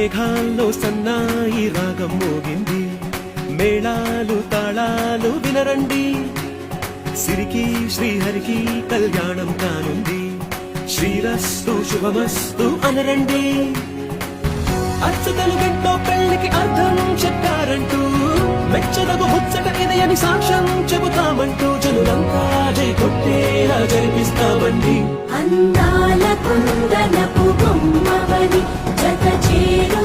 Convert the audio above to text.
మేఘాల్లో సన్నాయి రాగం మోగింది, మేళాలు తాళాలు వినరండి, సిరికి శ్రీహరికి కళ్యాణం కానుంది, శ్రీరస్తు శుభమస్తు అనరండి. అర్చతలు గంటో పెళ్లికి అర్థం చెప్పారంటూ, మెచ్చదగు ముచ్చట ఇది అని సాక్ష్యం చెబుతామంటూ, జనులంతా జై కొట్టేలా జరిపిస్తామండి. అందాల కుందనపు బొమ్మవని జత చేరు